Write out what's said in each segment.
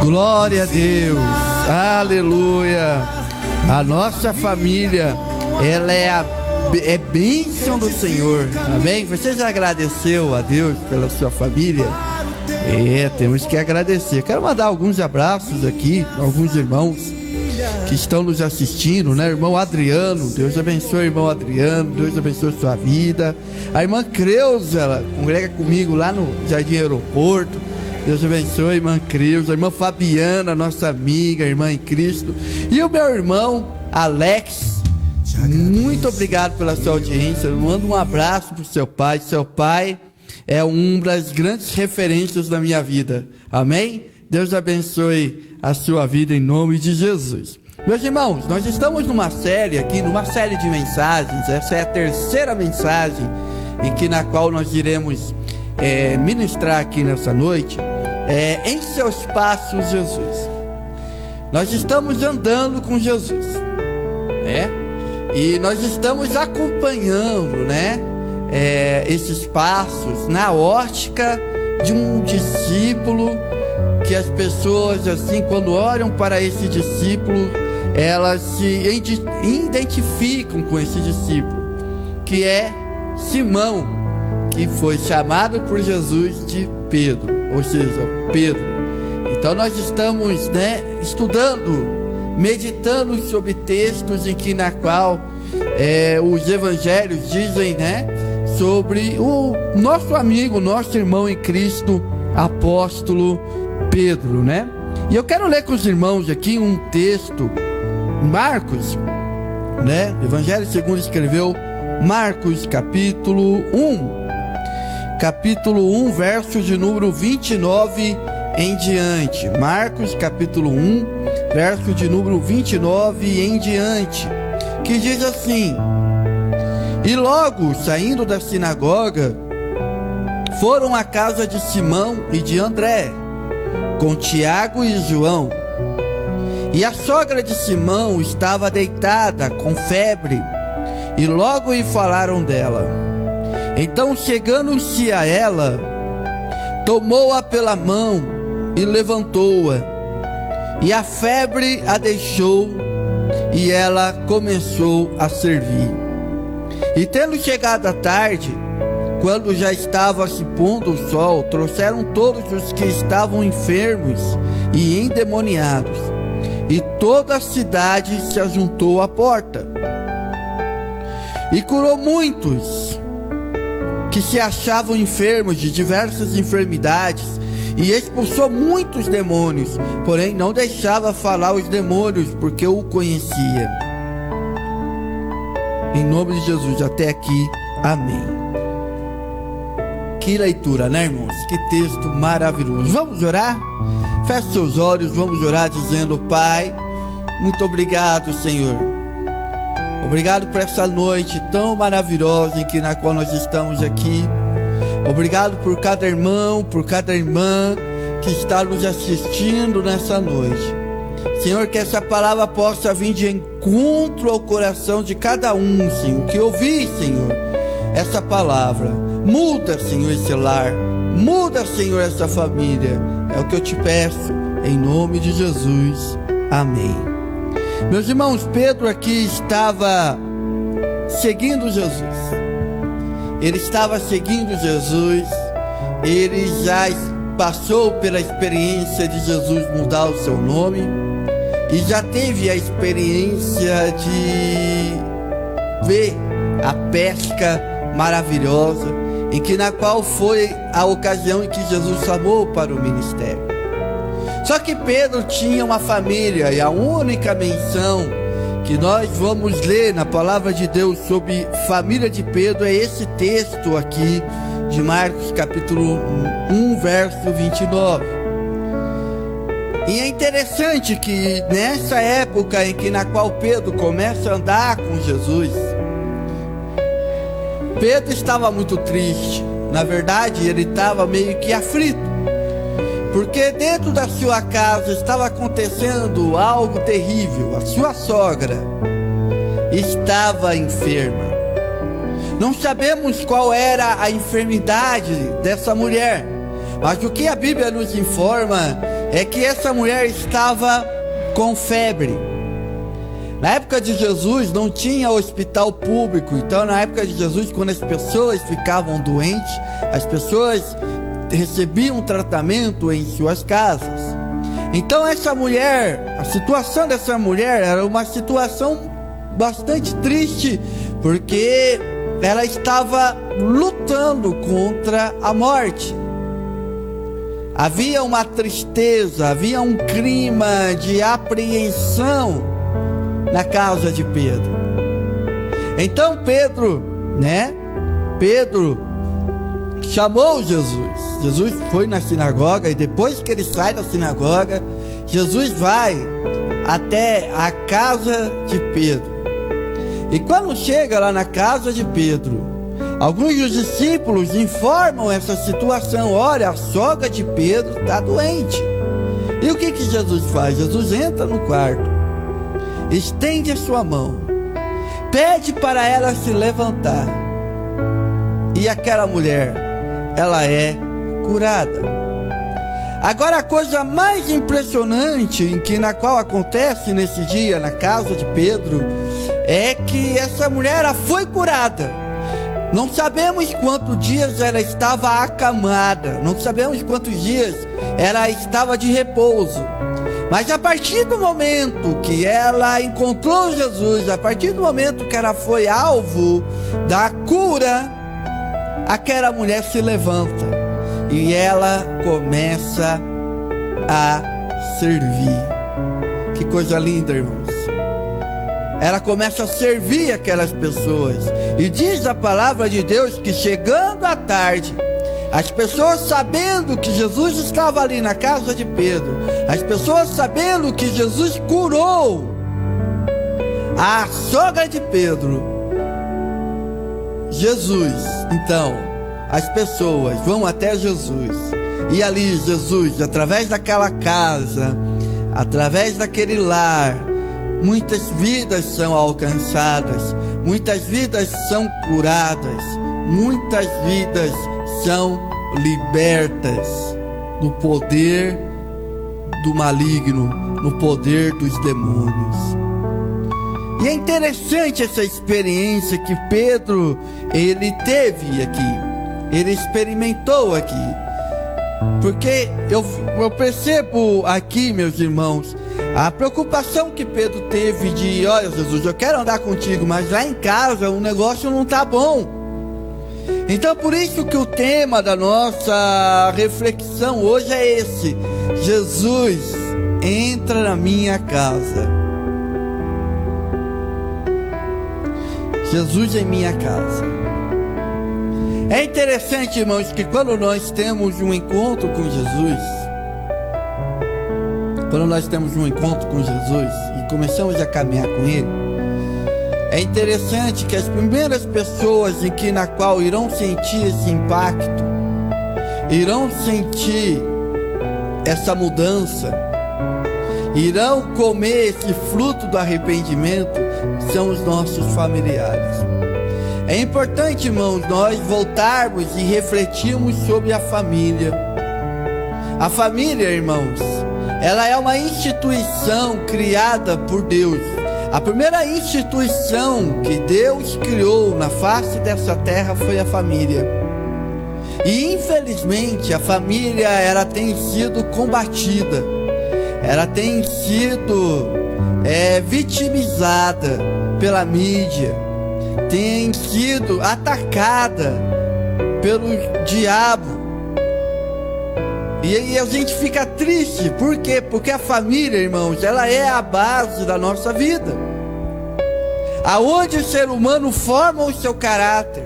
Glória a Deus, aleluia. A nossa família, ela é bênção do Senhor, amém? Você já agradeceu a Deus pela sua família? Temos que agradecer. Quero mandar alguns abraços aqui, alguns irmãos que estão nos assistindo, né? Irmão Adriano, Deus abençoe, irmão Adriano, Deus abençoe sua vida. A irmã Creuza, ela congrega comigo lá no Jardim Aeroporto, Deus abençoe, irmã Creuza. A irmã Fabiana, nossa amiga, irmã em Cristo. E o meu irmão Alex, muito obrigado pela sua audiência. Eu mando um abraço pro seu pai. Seu pai é uma das grandes referências da minha vida, amém? Deus abençoe a sua vida em nome de Jesus. Meus irmãos, nós estamos numa série aqui, numa série de mensagens. Essa é a terceira mensagem na qual nós iremos ministrar aqui nessa noite. Em seus passos, Jesus. Nós estamos andando com Jesus, e nós estamos acompanhando, esses passos na ótica de um discípulo, que as pessoas, assim, quando olham para esse discípulo, elas se identificam com esse discípulo, que é Simão, que foi chamado por Jesus de Pedro, ou seja, Pedro. Então nós estamos, estudando, meditando sobre textos na qual os evangelhos dizem, sobre o nosso amigo, nosso irmão em Cristo, apóstolo Pedro, E eu quero ler com os irmãos aqui um texto, Marcos, Evangelho segundo escreveu Marcos, capítulo 1, verso de número 29 em diante. Marcos, capítulo 1, verso de número 29 em diante, que diz assim: E logo, saindo da sinagoga, foram à casa de Simão e de André, com Tiago e João. E a sogra de Simão estava deitada com febre, e logo lhe falaram dela. Então, chegando-se a ela, tomou-a pela mão e levantou-a, e a febre a deixou, e ela começou a servir. E tendo chegado a tarde, quando já estava se pondo o sol, trouxeram todos os que estavam enfermos e endemoniados, e toda a cidade se ajuntou à porta. E curou muitos que se achavam enfermos de diversas enfermidades, e expulsou muitos demônios, porém não deixava falar os demônios, porque o conhecia. Em nome de Jesus, até aqui, amém. Que leitura, irmãos? Que texto maravilhoso. Vamos orar? Feche seus olhos, vamos orar dizendo: Pai, muito obrigado, Senhor. Obrigado por essa noite tão maravilhosa na qual nós estamos aqui. Obrigado por cada irmão, por cada irmã que está nos assistindo nessa noite. Senhor, que essa palavra possa vir de encontro ao coração de cada um, Senhor, que ouvir, Senhor, essa palavra. Muda, Senhor, esse lar. Muda, Senhor, essa família. É o que eu te peço, em nome de Jesus. Amém. Meus irmãos, Pedro aqui estava seguindo Jesus. Ele estava seguindo Jesus. Ele já passou pela experiência de Jesus mudar o seu nome, e já teve a experiência de ver a pesca maravilhosa, na qual foi a ocasião em que Jesus chamou para o ministério. Só que Pedro tinha uma família, e a única menção que nós vamos ler na palavra de Deus sobre família de Pedro é esse texto aqui de Marcos capítulo 1, verso 29. E é interessante que nessa época na qual Pedro começa a andar com Jesus, Pedro estava muito triste. Na verdade, ele estava meio que aflito, porque dentro da sua casa estava acontecendo algo terrível. A sua sogra estava enferma. Não sabemos qual era a enfermidade dessa mulher, mas o que a Bíblia nos informa é que essa mulher estava com febre. Na época de Jesus não tinha hospital público, então na época de Jesus, quando as pessoas ficavam doentes, as pessoas recebiam tratamento em suas casas. Então essa mulher, a situação dessa mulher era uma situação bastante triste, porque ela estava lutando contra a morte. Havia uma tristeza, havia um clima de apreensão na casa de Pedro. Então Pedro chamou Jesus. Jesus foi na sinagoga, e depois que ele sai da sinagoga, Jesus vai até a casa de Pedro. E quando chega lá na casa de Pedro, alguns dos discípulos informam essa situação. Olha, a sogra de Pedro está doente. E o que Jesus faz? Jesus entra no quarto, estende a sua mão, pede para ela se levantar, e aquela mulher, ela é curada. Agora, a coisa mais impressionante na qual acontece nesse dia na casa de Pedro é que essa mulher, ela foi curada. Não sabemos quantos dias ela estava acamada, não sabemos quantos dias ela estava de repouso, mas a partir do momento que ela encontrou Jesus, a partir do momento que ela foi alvo da cura, aquela mulher se levanta e ela começa a servir. Que coisa linda, irmãos. Ela começa a servir aquelas pessoas. E diz a palavra de Deus que chegando à tarde, as pessoas sabendo que Jesus estava ali na casa de Pedro, as pessoas sabendo que Jesus curou a sogra de Pedro, então, as pessoas vão até Jesus, e ali Jesus, através daquela casa, através daquele lar, muitas vidas são alcançadas, muitas vidas são curadas, muitas vidas são libertas do poder do maligno, no poder dos demônios. E é interessante essa experiência que Pedro, ele teve aqui, ele experimentou aqui, porque eu percebo aqui, meus irmãos, a preocupação que Pedro teve de, olha Jesus, eu quero andar contigo, mas lá em casa o negócio não está bom. Então por isso que o tema da nossa reflexão hoje é esse: Jesus entra na minha casa. Jesus em minha casa. É interessante, irmãos, que quando nós temos um encontro com Jesus, e começamos a caminhar com Ele, é interessante que as primeiras pessoas na qual irão sentir esse impacto, irão sentir essa mudança, irão comer esse fruto do arrependimento, são os nossos familiares. É importante, irmãos, nós voltarmos e refletirmos sobre a família. A família, irmãos, ela é uma instituição criada por Deus. A primeira instituição que Deus criou na face dessa terra foi a família. E infelizmente a família, ela tem sido combatida, ela tem sido vitimizada pela mídia, tem sido atacada pelo diabo. E aí a gente fica triste. Por quê? Porque a família, irmãos, ela é a base da nossa vida, aonde o ser humano forma o seu caráter,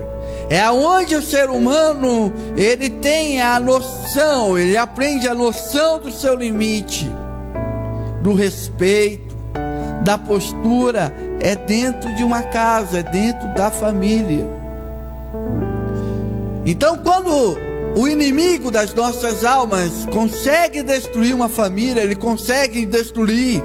é aonde o ser humano, ele tem a noção, ele aprende a noção do seu limite, do respeito, da postura. É dentro de uma casa, é dentro da família. Então quando o inimigo das nossas almas consegue destruir uma família, ele consegue destruir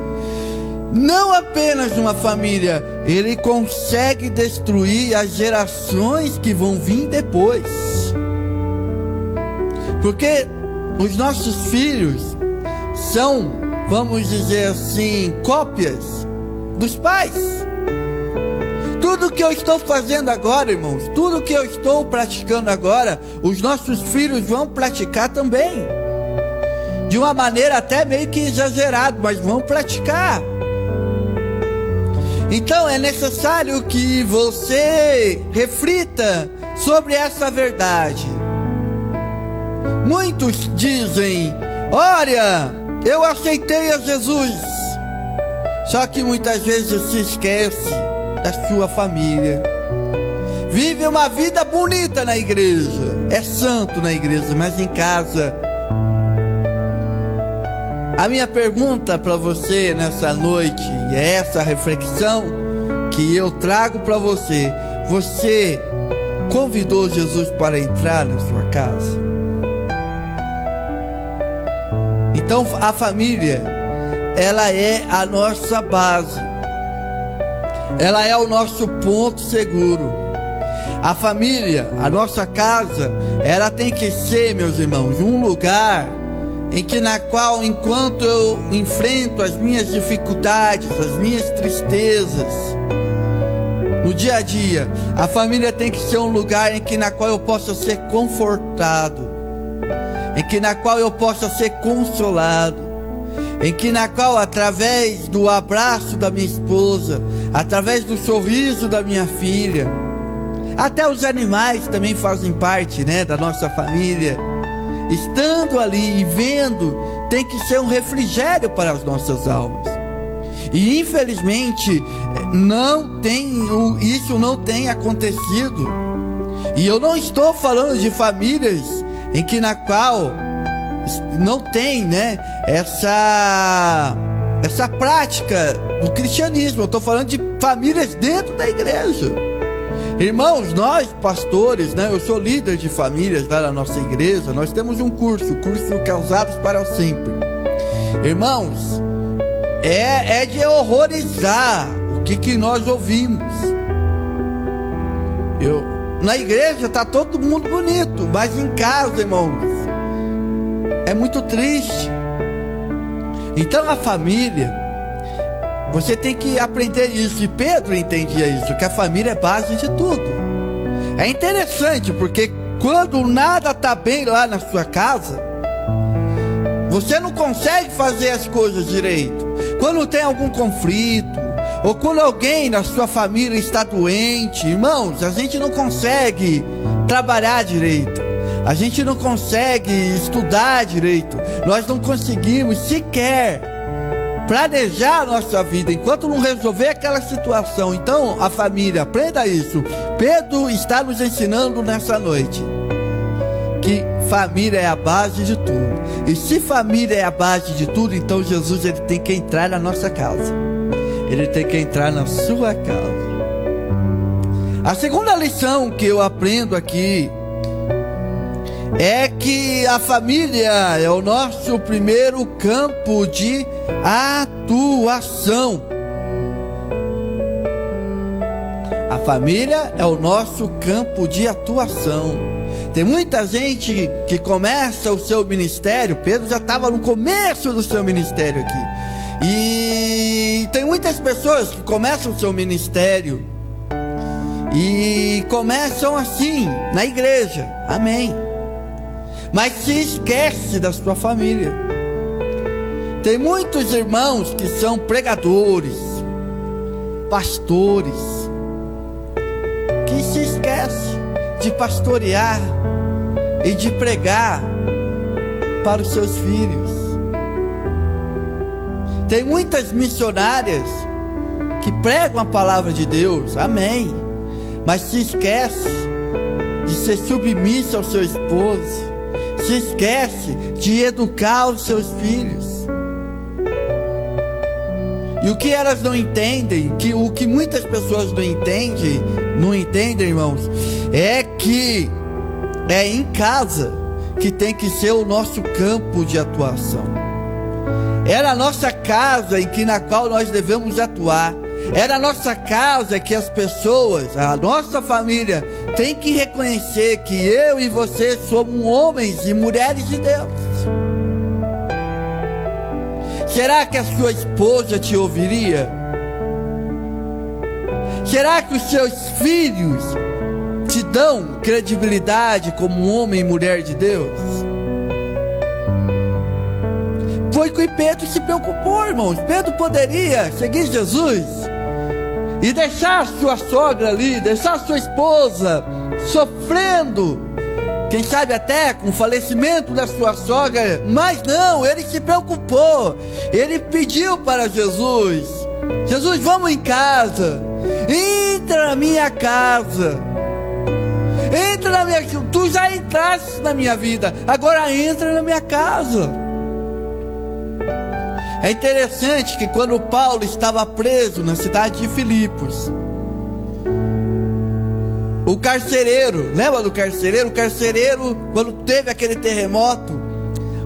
não apenas uma família, ele consegue destruir as gerações que vão vir depois. Porque os nossos filhos, são, vamos dizer assim, cópias dos pais. Tudo que eu estou fazendo agora, irmãos, tudo que eu estou praticando agora, os nossos filhos vão praticar também. De uma maneira até meio que exagerada, mas vão praticar. Então é necessário que você reflita sobre essa verdade. Muitos dizem: olha, eu aceitei a Jesus. Só que muitas vezes se esquece da sua família. Vive uma vida bonita na igreja, é santo na igreja, mas em casa. A minha pergunta para você nessa noite, e é essa reflexão que eu trago para você: você convidou Jesus para entrar na sua casa? Então a família, ela é a nossa base, ela é o nosso ponto seguro. A família, a nossa casa, ela tem que ser, meus irmãos, um lugar na qual, enquanto eu enfrento as minhas dificuldades, as minhas tristezas, no dia a dia, a família tem que ser um lugar na qual eu possa ser confortado, na qual eu possa ser consolado, na qual, através do abraço da minha esposa, através do sorriso da minha filha, até os animais também fazem parte, da nossa família. Estando ali e vendo, tem que ser um refrigério para as nossas almas. E infelizmente isso não tem acontecido. E eu não estou falando de famílias na qual não tem, essa prática do cristianismo. Eu estou falando de famílias dentro da igreja. Irmãos, nós pastores, eu sou líder de famílias lá na nossa igreja. Nós temos um curso Casados para Sempre. Irmãos, é de horrorizar o que nós ouvimos. Na igreja está todo mundo bonito, mas em casa, irmãos, é muito triste. Então a família, você tem que aprender isso, e Pedro entendia isso, que a família é base de tudo. É interessante, porque quando nada está bem lá na sua casa, você não consegue fazer as coisas direito. Quando tem algum conflito, ou quando alguém na sua família está doente, irmãos, a gente não consegue trabalhar direito, a gente não consegue estudar direito, nós não conseguimos sequer planejar a nossa vida enquanto não resolver aquela situação. Então a família, aprenda isso. Pedro está nos ensinando nessa noite que família é a base de tudo. E se família é a base de tudo, então Jesus, ele tem que entrar na nossa casa, ele tem que entrar na sua casa. A segunda lição que eu aprendo aqui é que a família é o nosso primeiro campo de atuação. A família é o nosso campo de atuação. Tem muita gente que começa o seu ministério. Pedro já estava no começo do seu ministério aqui. E tem muitas pessoas que começam o seu ministério e começam assim, na igreja, amém, mas se esquece da sua família. Tem muitos irmãos que são pregadores, pastores, que se esquecem de pastorear e de pregar para os seus filhos. Tem muitas missionárias que pregam a palavra de Deus, amém, mas se esquece de ser submissa ao seu esposo, se esquece de educar os seus filhos. E o que elas não entendem, o que muitas pessoas não entendem, irmãos, é que é em casa que tem que ser o nosso campo de atuação. É na nossa casa na qual nós devemos atuar. É na nossa casa que as pessoas, a nossa família, tem que reconhecer que eu e você somos homens e mulheres de Deus. Será que a sua esposa te ouviria? Será que os seus filhos te dão credibilidade como homem e mulher de Deus? Foi que Pedro se preocupou, irmãos. Pedro poderia seguir Jesus e deixar a sua sogra ali, deixar a sua esposa sofrendo, quem sabe até com o falecimento da sua sogra, mas não, ele se preocupou. Ele pediu para Jesus: Jesus, vamos em casa, entra na minha casa, entra na minha casa. Tu já entraste na minha vida, agora entra na minha casa. É interessante que quando Paulo estava preso na cidade de Filipos, o carcereiro, lembra do carcereiro? O carcereiro, quando teve aquele terremoto,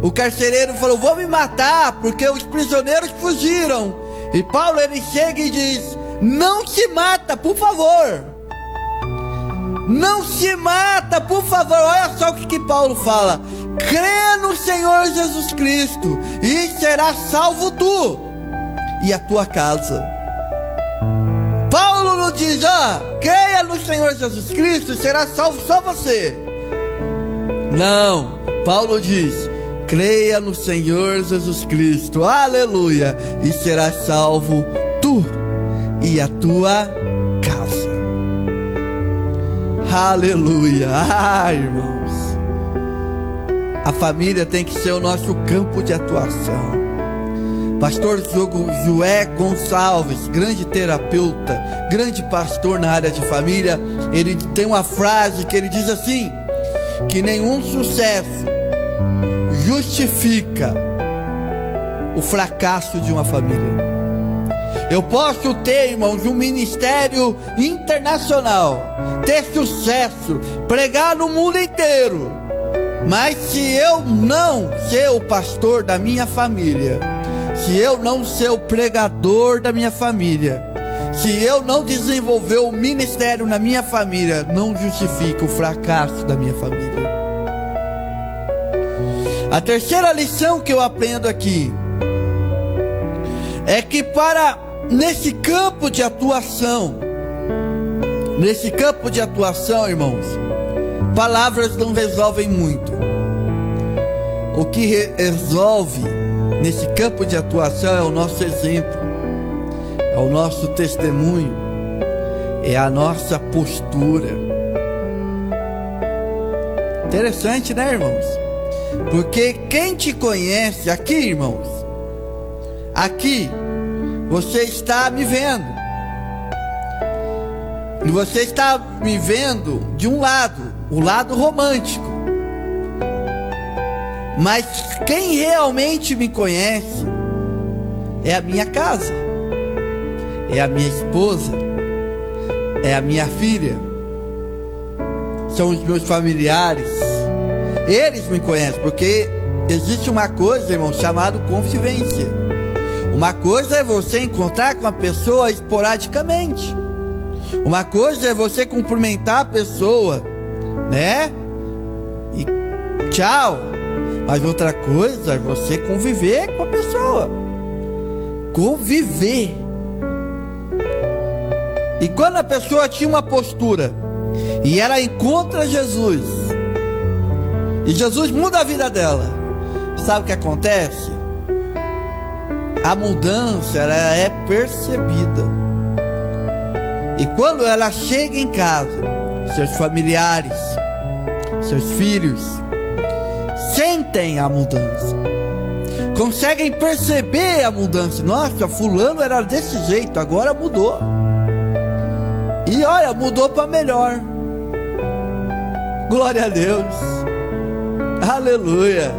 o carcereiro falou: vou me matar, porque os prisioneiros fugiram. E Paulo, ele chega e diz: não se mata, por favor. Não se mata, por favor. Olha só o que Paulo fala: crê no Senhor Jesus Cristo e será salvo tu e a tua casa. Paulo não diz: creia no Senhor Jesus Cristo e será salvo só você. Não, Paulo diz: creia no Senhor Jesus Cristo, aleluia, e será salvo tu e a tua casa. Aleluia. Irmãos, a família tem que ser o nosso campo de atuação. Pastor Joé Gonçalves, grande terapeuta, grande pastor na área de família, ele tem uma frase que ele diz assim: que nenhum sucesso justifica o fracasso de uma família. Eu posso ter, irmãos, um ministério internacional, ter sucesso, pregar no mundo inteiro, mas se eu não ser o pastor da minha família, se eu não ser o pregador da minha família, se eu não desenvolver o ministério na minha família, não justifica o fracasso da minha família. A terceira lição que eu aprendo aqui é que nesse campo de atuação, irmãos, palavras não resolvem muito. O que resolve nesse campo de atuação é o nosso exemplo, é o nosso testemunho, é a nossa postura. Interessante, né, irmãos? Porque quem te conhece aqui, irmãos, aqui você está me vendo, e você está me vendo de um lado, o lado romântico. Mas quem realmente me conhece é a minha casa, é a minha esposa, é a minha filha, são os meus familiares. Eles me conhecem, porque existe uma coisa, irmão, chamada convivência. Uma coisa é você encontrar com a pessoa esporadicamente, uma coisa é você cumprimentar a pessoa, né? E tchau. Mas outra coisa é você conviver com a pessoa. Conviver. E quando a pessoa tinha uma postura e ela encontra Jesus, e Jesus muda a vida dela, sabe o que acontece? A mudança, ela é percebida. E quando ela chega em casa, seus familiares, seus filhos sentem a mudança, conseguem perceber a mudança. Nossa, fulano era desse jeito, agora mudou. E olha, mudou para melhor. Glória a Deus. Aleluia.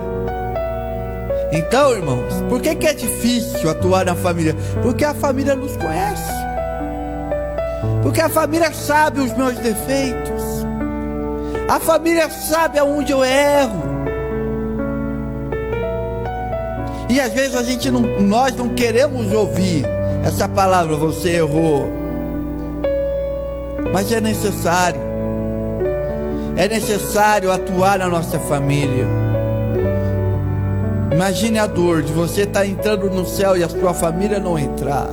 Então, irmãos, por que é difícil atuar na família? Porque a família nos conhece, porque a família sabe os meus defeitos, a família sabe aonde eu erro. E às vezes nós não queremos ouvir essa palavra: você errou. Mas é necessário atuar na nossa família. Imagine a dor de você estar entrando no céu e a sua família não entrar.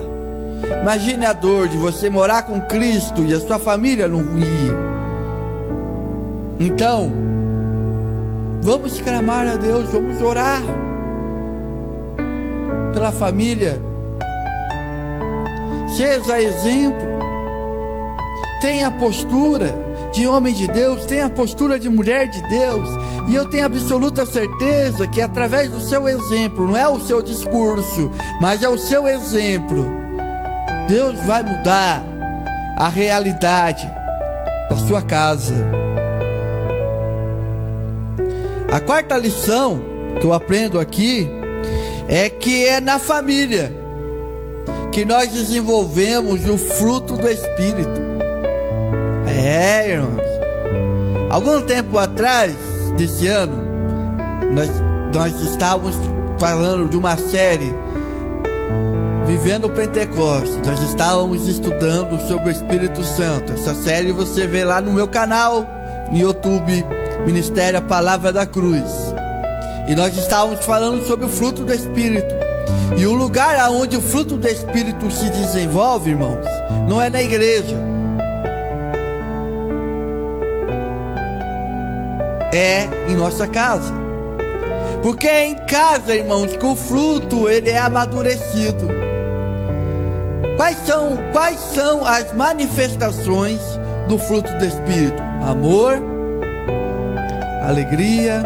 Imagine a dor de você morar com Cristo e a sua família não ir. Então, vamos clamar a Deus, vamos orar pela família. Seja exemplo. Tenha a postura de homem de Deus, tenha a postura de mulher de Deus. E eu tenho absoluta certeza que através do seu exemplo, não é o seu discurso, mas é o seu exemplo, Deus vai mudar a realidade da sua casa. A quarta lição que eu aprendo aqui é que é na família que nós desenvolvemos o fruto do Espírito. Irmãos, algum tempo atrás desse ano, nós estávamos falando de uma série Vivendo o Pentecostes. Nós estávamos estudando sobre o Espírito Santo. Essa série você vê lá no meu canal no YouTube, Ministério A Palavra da Cruz. E nós estávamos falando sobre o fruto do Espírito. E o lugar onde o fruto do Espírito se desenvolve, irmãos, não é na igreja, é em nossa casa. Porque é em casa, irmãos, que o fruto ele é amadurecido. Quais são as manifestações do fruto do Espírito? Amor, alegria,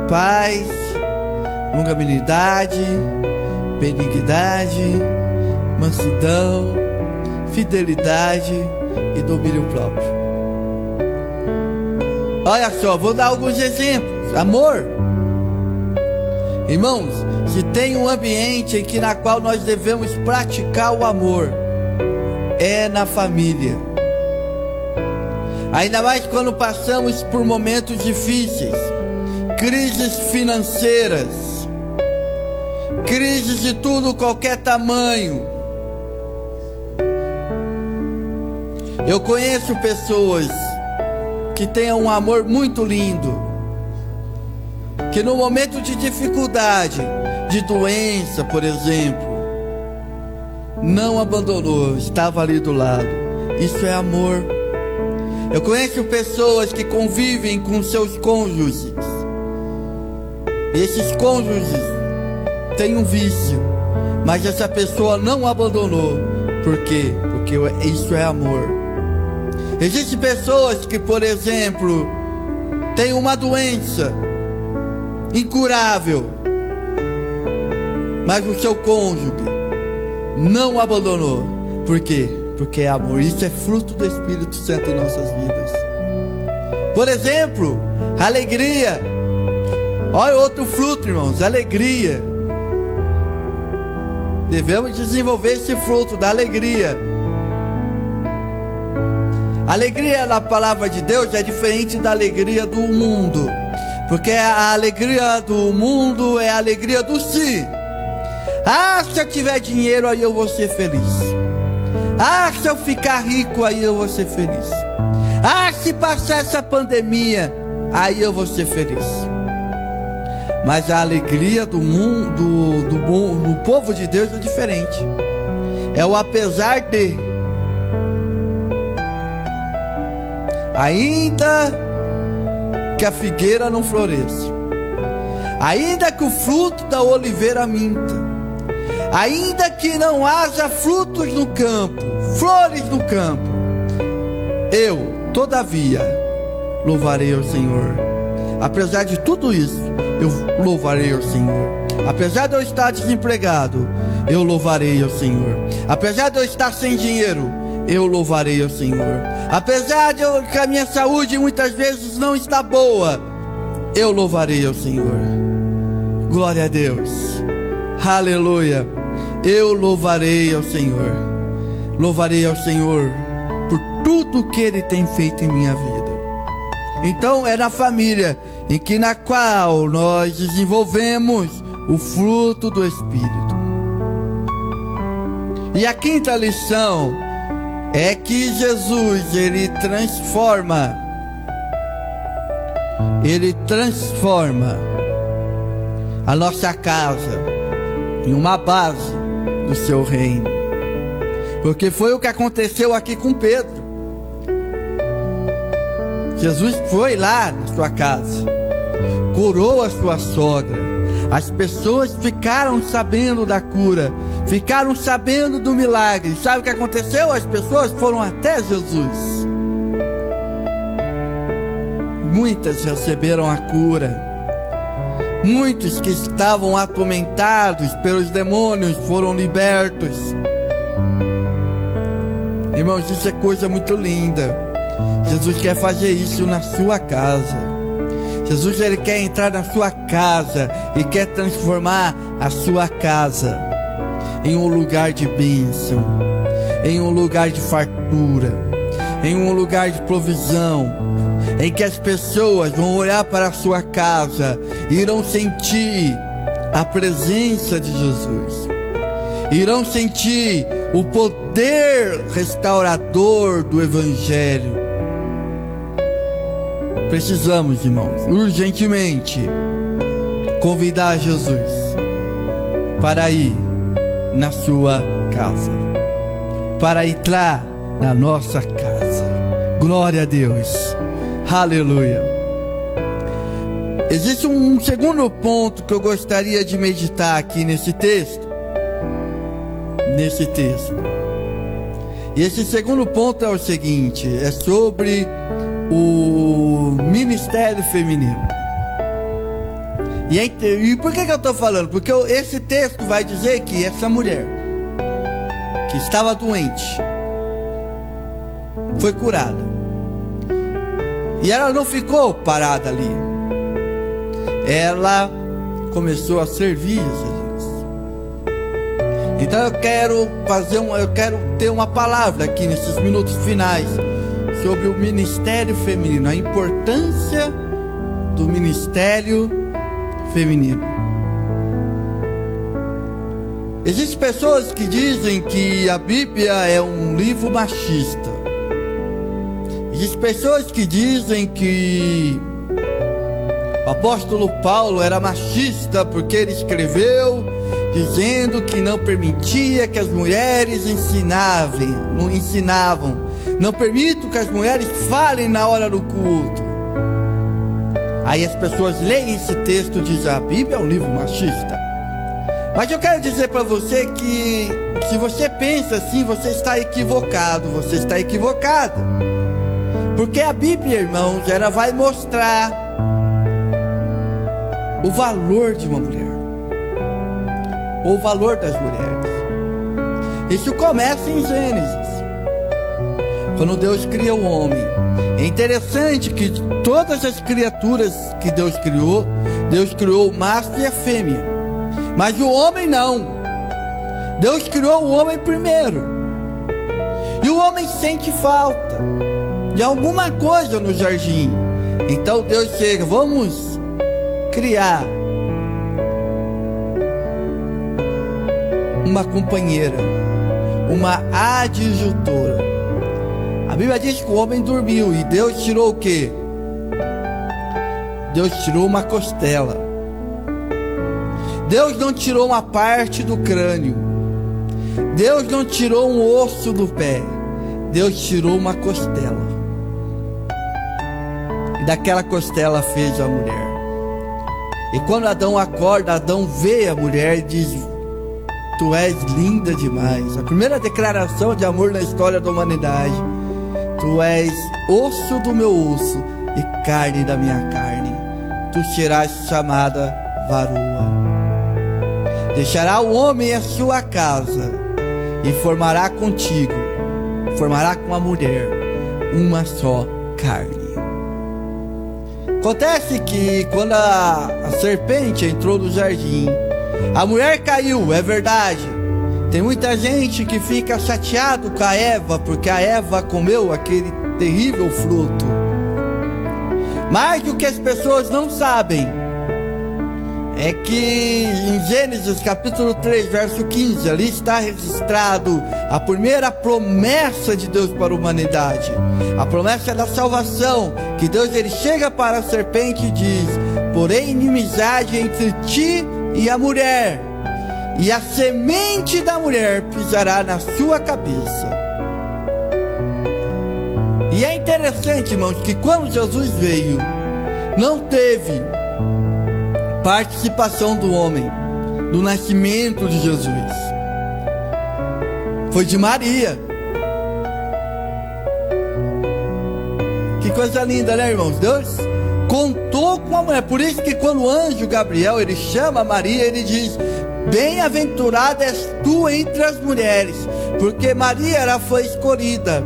paz, longanimidade, benignidade, mansidão, fidelidade e domínio próprio. Olha só, vou dar alguns exemplos. Amor. Irmãos, se tem um ambiente na qual nós devemos praticar o amor, é na família. Ainda mais quando passamos por momentos difíceis, crises financeiras, crises de tudo, qualquer tamanho. Eu conheço pessoas que tenham um amor muito lindo, que no momento de dificuldade, de doença, por exemplo, não abandonou, estava ali do lado. Isso é amor. Eu conheço pessoas que convivem com seus cônjuges, e esses cônjuges têm um vício, mas essa pessoa não abandonou. Por quê? Porque isso é amor. Existem pessoas que, por exemplo, têm uma doença incurável, mas o seu cônjuge não abandonou. Por quê? Porque é amor. Isso é fruto do Espírito Santo em nossas vidas. Por exemplo, alegria. Olha outro fruto, irmãos, alegria. Devemos desenvolver esse fruto da alegria. A alegria na palavra de Deus é diferente da alegria do mundo, porque a alegria do mundo é a alegria do si. Ah, se eu tiver dinheiro, aí eu vou ser feliz. Ah, se eu ficar rico, aí eu vou ser feliz. Ah, se passar essa pandemia, aí eu vou ser feliz. Mas a alegria do mundo, do povo de Deus é diferente. É o apesar de. Ainda que a figueira não floresça, ainda que o fruto da oliveira minta, ainda que não haja frutos no campo, flores no campo, eu, todavia, louvarei ao Senhor. Apesar de tudo isso, eu louvarei ao Senhor. Apesar de eu estar desempregado, eu louvarei ao Senhor. Apesar de eu estar sem dinheiro, eu louvarei ao Senhor. Apesar de que a minha saúde muitas vezes não está boa, eu louvarei ao Senhor. Glória a Deus. Aleluia. Eu louvarei ao Senhor. Louvarei ao Senhor por tudo que Ele tem feito em minha vida. Então é na família na qual nós desenvolvemos o fruto do Espírito. E a quinta lição é que Jesus, Ele transforma a nossa casa em uma base do seu reino. Porque foi o que aconteceu aqui com Pedro. Jesus foi lá na sua casa, curou a sua sogra. As pessoas ficaram sabendo da cura, ficaram sabendo do milagre. Sabe o que aconteceu? As pessoas foram até Jesus. Muitas receberam a cura. Muitos que estavam atormentados pelos demônios foram libertos. Irmãos, isso é coisa muito linda. Jesus quer fazer isso na sua casa. Jesus, ele quer entrar na sua casa e quer transformar a sua casa em um lugar de bênção, em um lugar de fartura, em um lugar de provisão, em que as pessoas vão olhar para a sua casa e irão sentir a presença de Jesus, irão sentir o poder restaurador do Evangelho. Precisamos, irmãos, urgentemente convidar Jesus para ir na sua casa, para entrar na nossa casa. Glória a Deus, aleluia. Existe um segundo ponto que eu gostaria de meditar aqui nesse texto. E esse segundo ponto é o seguinte: é sobre o ministério feminino. E por que eu estou falando? Porque esse texto vai dizer que essa mulher que estava doente foi curada, e ela não ficou parada ali, ela começou a servir Jesus. Então eu quero ter uma palavra aqui nesses minutos finais sobre o ministério feminino, a importância do ministério feminino. Existem pessoas que dizem que a Bíblia é um livro machista. Existem pessoas que dizem que o apóstolo Paulo era machista porque ele escreveu dizendo que não permitia que as mulheres ensinavam. Não permito que as mulheres falem na hora do culto. Aí as pessoas leem esse texto e dizem: a Bíblia é um livro machista. Mas eu quero dizer para você que se você pensa assim, você está equivocado. Você está equivocado. Porque a Bíblia, irmãos, ela vai mostrar o valor de uma mulher, ou o valor das mulheres. Isso começa em Gênesis, quando Deus cria o homem. É interessante que todas as criaturas que Deus criou o macho e a fêmea, mas o homem não. Deus criou o homem primeiro, e o homem sente falta de alguma coisa no jardim. Então Deus chega: vamos criar uma companheira, uma adjutora. A Bíblia diz que o homem dormiu e Deus tirou o quê? Deus tirou uma costela. Deus não tirou uma parte do crânio. Deus não tirou um osso do pé. Deus tirou uma costela. E daquela costela fez a mulher. E quando Adão acorda, Adão vê a mulher e diz: tu és linda demais. A primeira declaração de amor na história da humanidade. Tu és osso do meu osso e carne da minha carne. Tu serás chamada varoa. Deixará o homem a sua casa e formará contigo, formará com a mulher uma só carne. Acontece que quando a serpente entrou no jardim, a mulher caiu, é verdade. Tem muita gente que fica chateado com a Eva, porque a Eva comeu aquele terrível fruto. Mas o que as pessoas não sabem é que em Gênesis capítulo 3, verso 15, ali está registrado a primeira promessa de Deus para a humanidade. A promessa da salvação, que Deus ele chega para a serpente e diz: porém inimizade entre ti e a mulher, e a semente da mulher pisará na sua cabeça. E é interessante, irmãos, que quando Jesus veio, não teve participação do homem, do nascimento de Jesus. Foi de Maria. Que coisa linda, né, irmãos? Deus contou com a mulher. Por isso que quando o anjo Gabriel, ele chama Maria, ele diz: bem-aventurada és tu entre as mulheres, porque Maria ela foi escolhida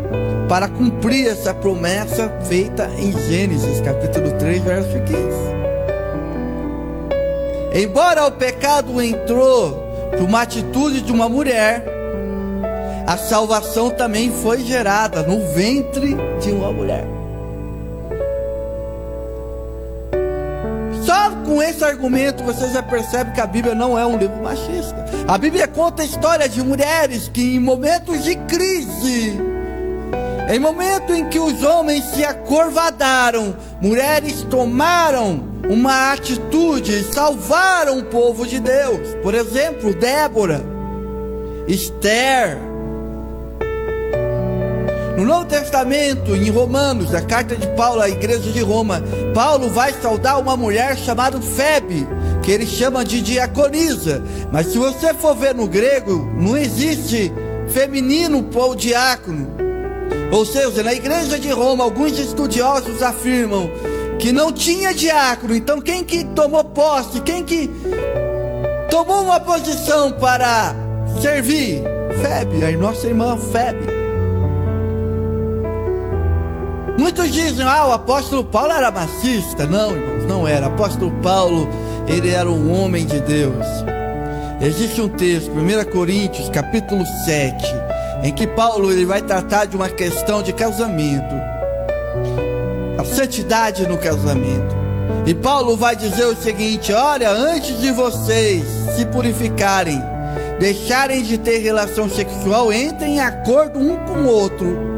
para cumprir essa promessa feita em Gênesis, capítulo 3, verso 15. Embora o pecado entrou por uma atitude de uma mulher, a salvação também foi gerada no ventre de uma mulher. Só com esse argumento você já percebe que a Bíblia não é um livro machista. A Bíblia conta a história de mulheres que em momentos de crise, em momento em que os homens se acovardaram, mulheres tomaram uma atitude e salvaram o povo de Deus. Por exemplo, Débora, Esther. No Novo Testamento, em Romanos, a carta de Paulo à igreja de Roma, Paulo vai saudar uma mulher chamada Febe, que ele chama de diaconisa. Mas se você for ver no grego, não existe feminino ou diácono. Ou seja, na igreja de Roma, alguns estudiosos afirmam que não tinha diácono. Então quem que tomou posse, quem que tomou uma posição para servir? Febe, a nossa irmã Febe. Muitos dizem: o apóstolo Paulo era machista. Não, irmãos, não era. O apóstolo Paulo, ele era um homem de Deus. Existe um texto, 1 Coríntios, capítulo 7, em que Paulo ele vai tratar de uma questão de casamento, a santidade no casamento. E Paulo vai dizer o seguinte: olha, antes de vocês se purificarem, deixarem de ter relação sexual, entrem em acordo um com o outro.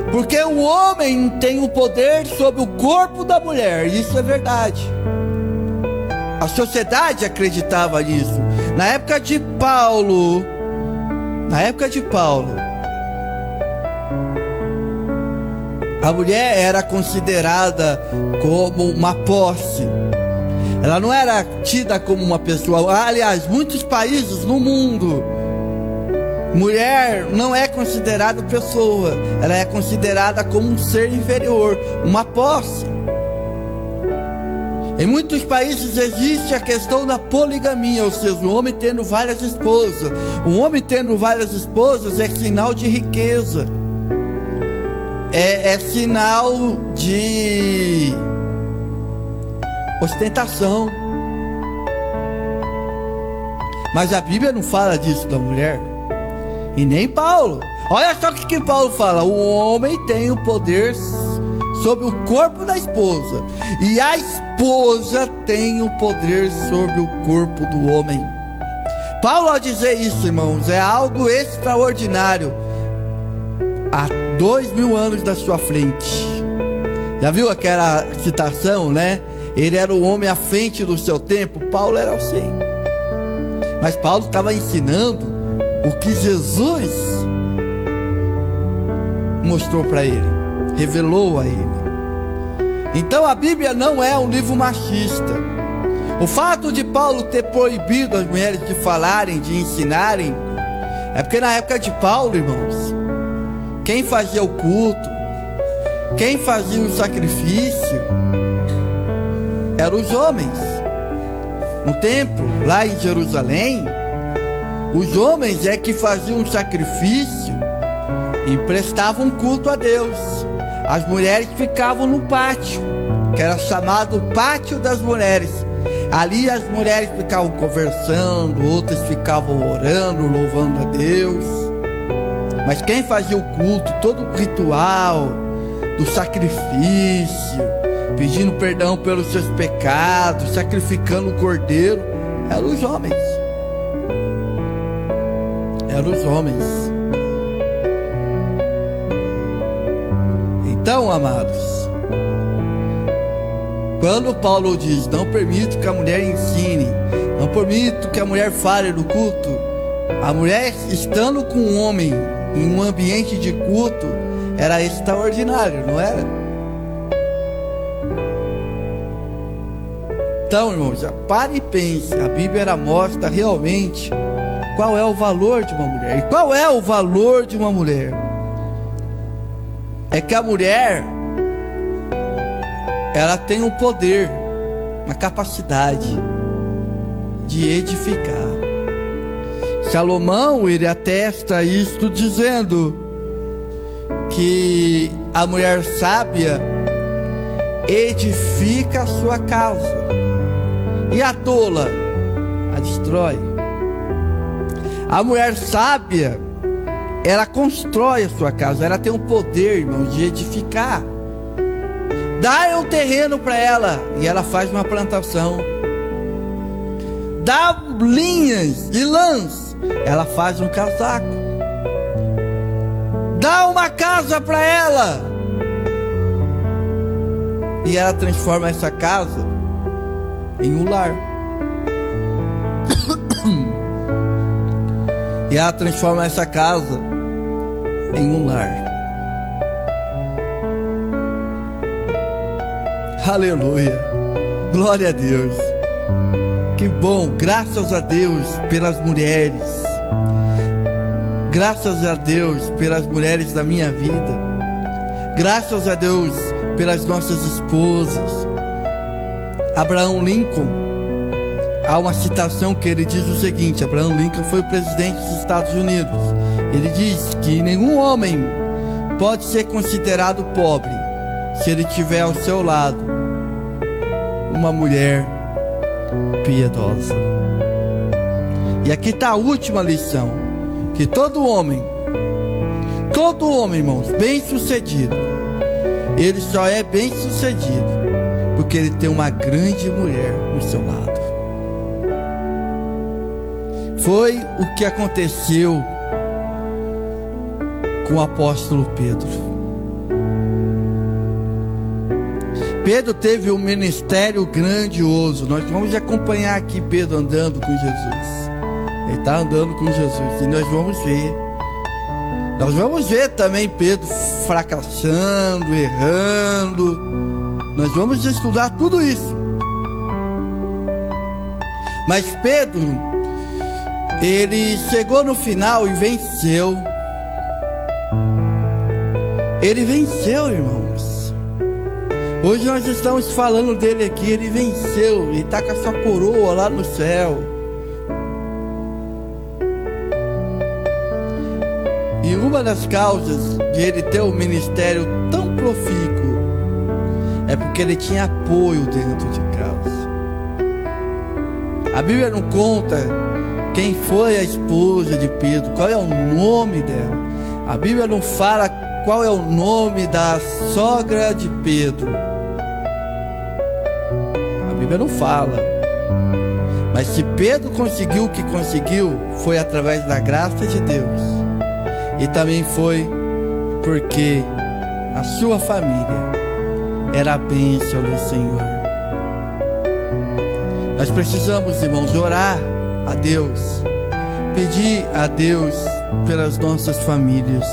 Porque o homem tem o poder sobre o corpo da mulher. Isso é verdade. A sociedade acreditava nisso. Na época de Paulo, a mulher era considerada como uma posse. Ela não era tida como uma pessoa. Aliás, muitos países no mundo, mulher não é considerada pessoa, ela é considerada como um ser inferior, uma posse. Em muitos países existe a questão da poligamia, ou seja, o homem tendo várias esposas. O homem tendo várias esposas é sinal de riqueza, é sinal de ostentação. Mas a Bíblia não fala disso da mulher. E nem Paulo. Olha só o que Paulo fala: o homem tem o poder sobre o corpo da esposa, e a esposa tem o poder sobre o corpo do homem. Paulo, ao dizer isso, irmãos, é algo extraordinário. Há 2000 anos da sua frente. Já viu aquela citação, né? Ele era o homem à frente do seu tempo. Paulo era assim. Mas Paulo estava ensinando o que Jesus mostrou para ele, revelou a ele. Então a Bíblia não é um livro machista. O fato de Paulo ter proibido as mulheres de falarem, de ensinarem, é porque na época de Paulo, irmãos, quem fazia o culto, quem fazia o sacrifício, eram os homens. No templo, lá em Jerusalém, os homens é que faziam o sacrifício e prestavam culto a Deus. As mulheres ficavam no pátio, que era chamado Pátio das Mulheres. Ali as mulheres ficavam conversando, outras ficavam orando, louvando a Deus. Mas quem fazia o culto, todo o ritual do sacrifício, pedindo perdão pelos seus pecados, sacrificando o cordeiro, eram os homens. Eram os homens. Então, amados, quando Paulo diz: não permito que a mulher ensine, Não permito que a mulher fale no culto. A mulher estando com um homem em um ambiente de culto era extraordinário, não era? Então, irmãos, pare e pense. A Bíblia mostra realmente qual é o valor de uma mulher. E qual é o valor de uma mulher? É que a mulher, ela tem um poder, uma capacidade de edificar. Salomão, ele atesta isto dizendo que a mulher sábia edifica a sua casa e a tola a destrói. A mulher sábia, ela constrói a sua casa, ela tem o poder, irmão, de edificar. Dá um terreno para ela e ela faz uma plantação. Dá linhas e lãs, ela faz um casaco. Dá uma casa para ela e ela transforma essa casa em um lar. E ela transforma essa casa em um lar. Aleluia, glória a Deus. Que bom, graças a Deus pelas mulheres. Graças a Deus pelas mulheres da minha vida. Graças a Deus pelas nossas esposas. Abraham Lincoln, há uma citação que ele diz o seguinte: Abraham Lincoln foi o presidente dos Estados Unidos. Ele diz que nenhum homem pode ser considerado pobre se ele tiver ao seu lado uma mulher piedosa. E aqui está a última lição: que todo homem, irmãos, bem sucedido, ele só é bem sucedido porque ele tem uma grande mulher no seu lado. Foi o que aconteceu com o apóstolo Pedro. Pedro teve um ministério grandioso. Nós vamos acompanhar aqui Pedro andando com Jesus. Ele está andando com Jesus e nós vamos ver. Nós vamos ver também Pedro fracassando, errando. Nós vamos estudar tudo isso. Mas Pedro, ele chegou no final e venceu. Ele venceu, irmãos. Hoje nós estamos falando dele aqui. Ele venceu. Ele está com a sua coroa lá no céu. E uma das causas de ele ter um ministério tão profícuo é porque ele tinha apoio dentro de casa. A Bíblia não conta quem foi a esposa de Pedro, qual é o nome dela. A Bíblia não fala qual é o nome da sogra de Pedro. A Bíblia não fala. Mas se Pedro conseguiu o que conseguiu, foi através da graça de Deus. E também foi porque a sua família era a bênção do Senhor. Nós precisamos, irmãos, orar a Deus, pedir a Deus pelas nossas famílias.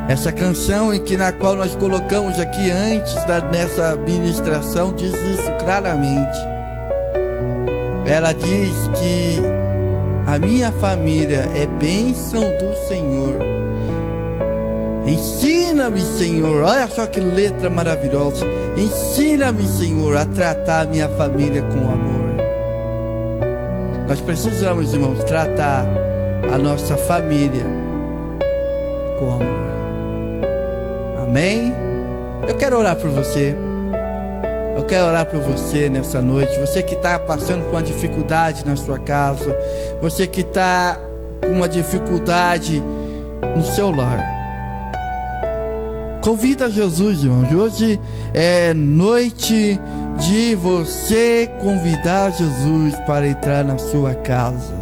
Essa canção na qual nós colocamos aqui antes nessa ministração diz isso claramente. Ela diz que a minha família é bênção do Senhor. Ensina-me, Senhor, olha só que letra maravilhosa. Ensina-me, Senhor, a tratar a minha família com amor. Nós precisamos, irmãos, tratar a nossa família com amor. Amém? Eu quero orar por você. Eu quero orar por você nessa noite. Você que está passando por uma dificuldade na sua casa. Você que está com uma dificuldade no seu lar. Convida Jesus, irmãos. Hoje é noite de você convidar Jesus para entrar na sua casa.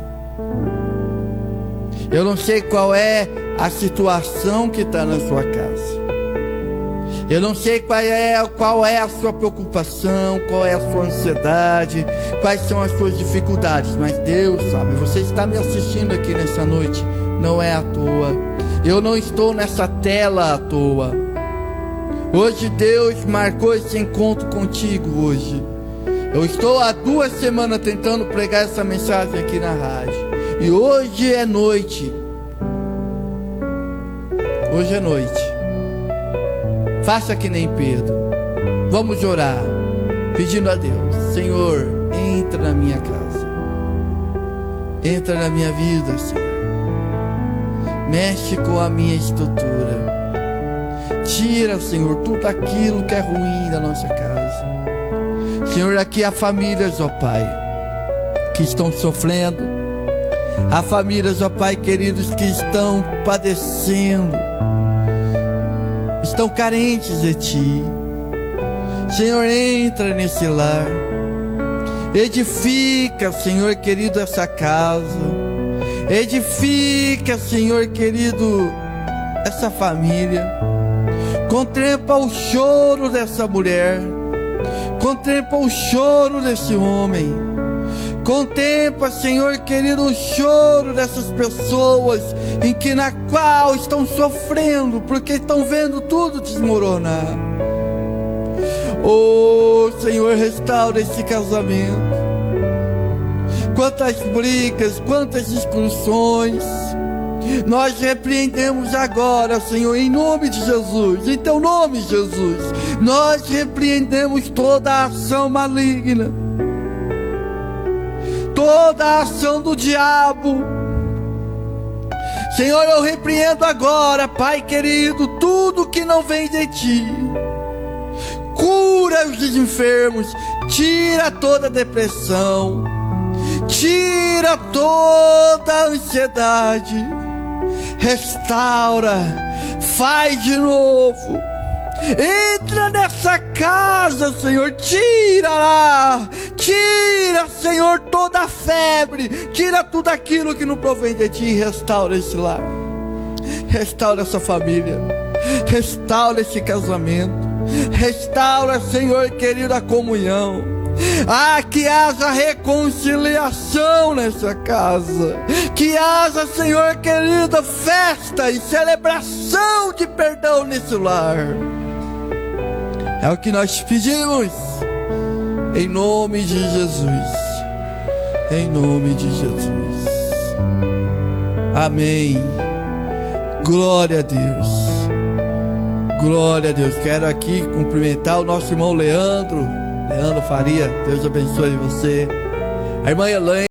Eu não sei qual é a situação que está na sua casa. Eu não sei qual é a sua preocupação, qual é a sua ansiedade, quais são as suas dificuldades, mas Deus sabe. Você está me assistindo aqui nessa noite, não é à toa. Eu não estou nessa tela à toa. Hoje Deus marcou esse encontro contigo hoje. Eu estou há 2 semanas tentando pregar essa mensagem aqui na rádio. E hoje é noite. Hoje é noite. Faça que nem Pedro. Vamos orar, pedindo a Deus: Senhor, entra na minha casa, entra na minha vida, Senhor. Mexe com a minha estrutura. Tira, Senhor, tudo aquilo que é ruim da nossa casa. Senhor, aqui há famílias, ó Pai, que estão sofrendo. Há famílias, ó Pai queridos, que estão padecendo, estão carentes de Ti. Senhor, entra nesse lar. Edifica, Senhor querido, essa casa. Edifica, Senhor querido, essa família. Contempla o choro dessa mulher. Contempla o choro desse homem. Contempla, Senhor querido, o choro dessas pessoas na qual estão sofrendo, porque estão vendo tudo desmoronar. Oh, Senhor, restaura esse casamento. Quantas brigas, quantas discussões. Nós repreendemos agora, Senhor, em nome de Jesus, em Teu nome, Jesus. Nós repreendemos toda a ação maligna, toda a ação do diabo. Senhor, eu repreendo agora, Pai querido, tudo que não vem de Ti. Cura os enfermos, tira toda a depressão, tira toda a ansiedade. Restaura, faz de novo. Entra nessa casa, Senhor, tira lá, tira, Senhor, toda a febre, tira tudo aquilo que não provém de Ti e restaura esse lar, restaura essa família, restaura esse casamento, restaura, Senhor querido, a comunhão. Que haja reconciliação nessa casa, que haja, Senhor querido, festa e celebração de perdão nesse lar. É o que nós pedimos, em nome de Jesus, em nome de Jesus. Amém. Glória a Deus, glória a Deus. Quero aqui cumprimentar o nosso irmão Leandro Faria. Deus abençoe você. A irmã Elaine.